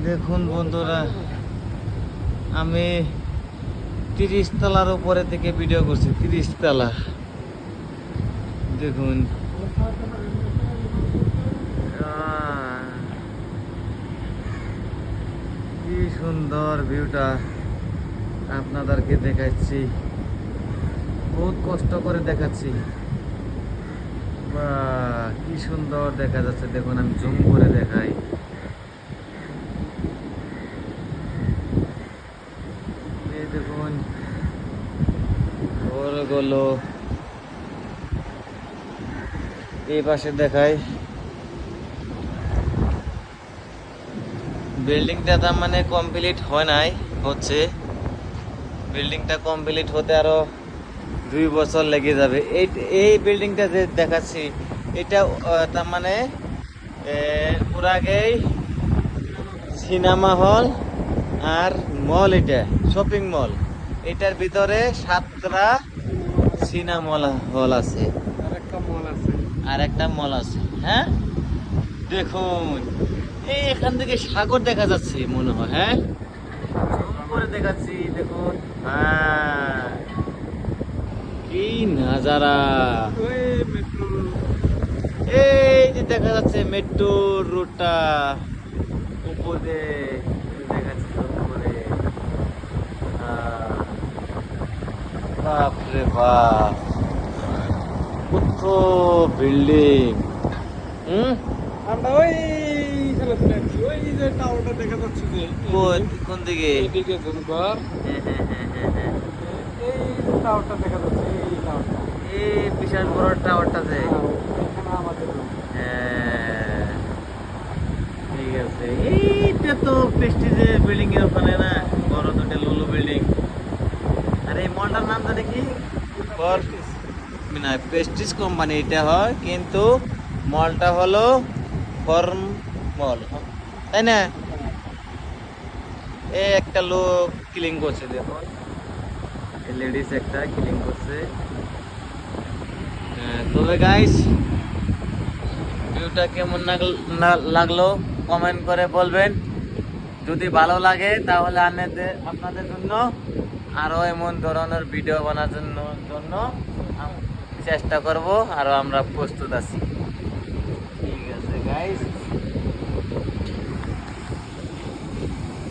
দেখুন বন্ধুরা, আমি 30 তলার উপরে থেকে ভিডিও করছি। 30 তলা দেখুন। কি সুন্দর ভিউটা আপনাদেরকে দেখাচ্ছি, বহুত কষ্ট করে দেখাচ্ছি। বাহ, কি সুন্দর দেখা যাচ্ছে। দেখুন, আমি জুম করে দেখাই। এই দেখুন ঘরগুলো, এই পাশে দেখাই। বিল্ডিংটা তার মানে কমপ্লিট হয় নাই, হচ্ছে। বিল্ডিংটা কমপ্লিট হতে আরো 2 বছর লেগে যাবে। এই বিল্ডিংটা যে দেখাচ্ছি, এটা তার মানে ওর আগেই সিনেমা হল আর মল, এটা শপিং মল। এটার ভিতরে 7টা সিনেমা হল আছে, আর একটা মল আছে। হ্যাঁ দেখুন, এই এখান থেকে সাগর দেখা যাচ্ছে মনে হয়। হ্যাঁ, জুম করে দেখাচ্ছি, দেখুন। হ্যাঁ, কি নাজারা। এই যে দেখা যাচ্ছে মেট্রো রুটটা উপরে দেখাচ্ছে, উপরে। বাপরে বাপ, কত বিল্ডিং। আমরা ওই ওই যে টাওয়ারটা দেখা যাচ্ছে, যে কোন দিকে? এদিকে ঘর, এই টাওয়ারটা দেখা যাচ্ছে, এই টাওয়ারটা, এই বিশাল বড় টাওয়ারটা যে। এখানে আমাদের room। হ্যাঁ, ঠিক আছে। এইটা তো প্রেস্টিজের বিল্ডিং এর ওখানে না, বড় দুটো লুলু বিল্ডিং। আর এই মলটার নাম জানি কি? না, প্রেস্টিজ কোম্পানি এটা হয়, কিন্তু মলটা হলো ফর্ম মল, তাই না? এই একটা লোক ক্লিন করছে, দেখুন। লেডিস একটা ক্লিন করছে। তবে গাইস, ভিউটা কেমন লাগলো কমেন্ট করে বলবেন। যদি ভালো লাগে তাহলে আপনাদের জন্য আরো এমন ধরনের ভিডিও বানানোর জন্য চেষ্টা করব, আরো আমরা প্রস্তুত আছি। ঠিক আছে গাইস।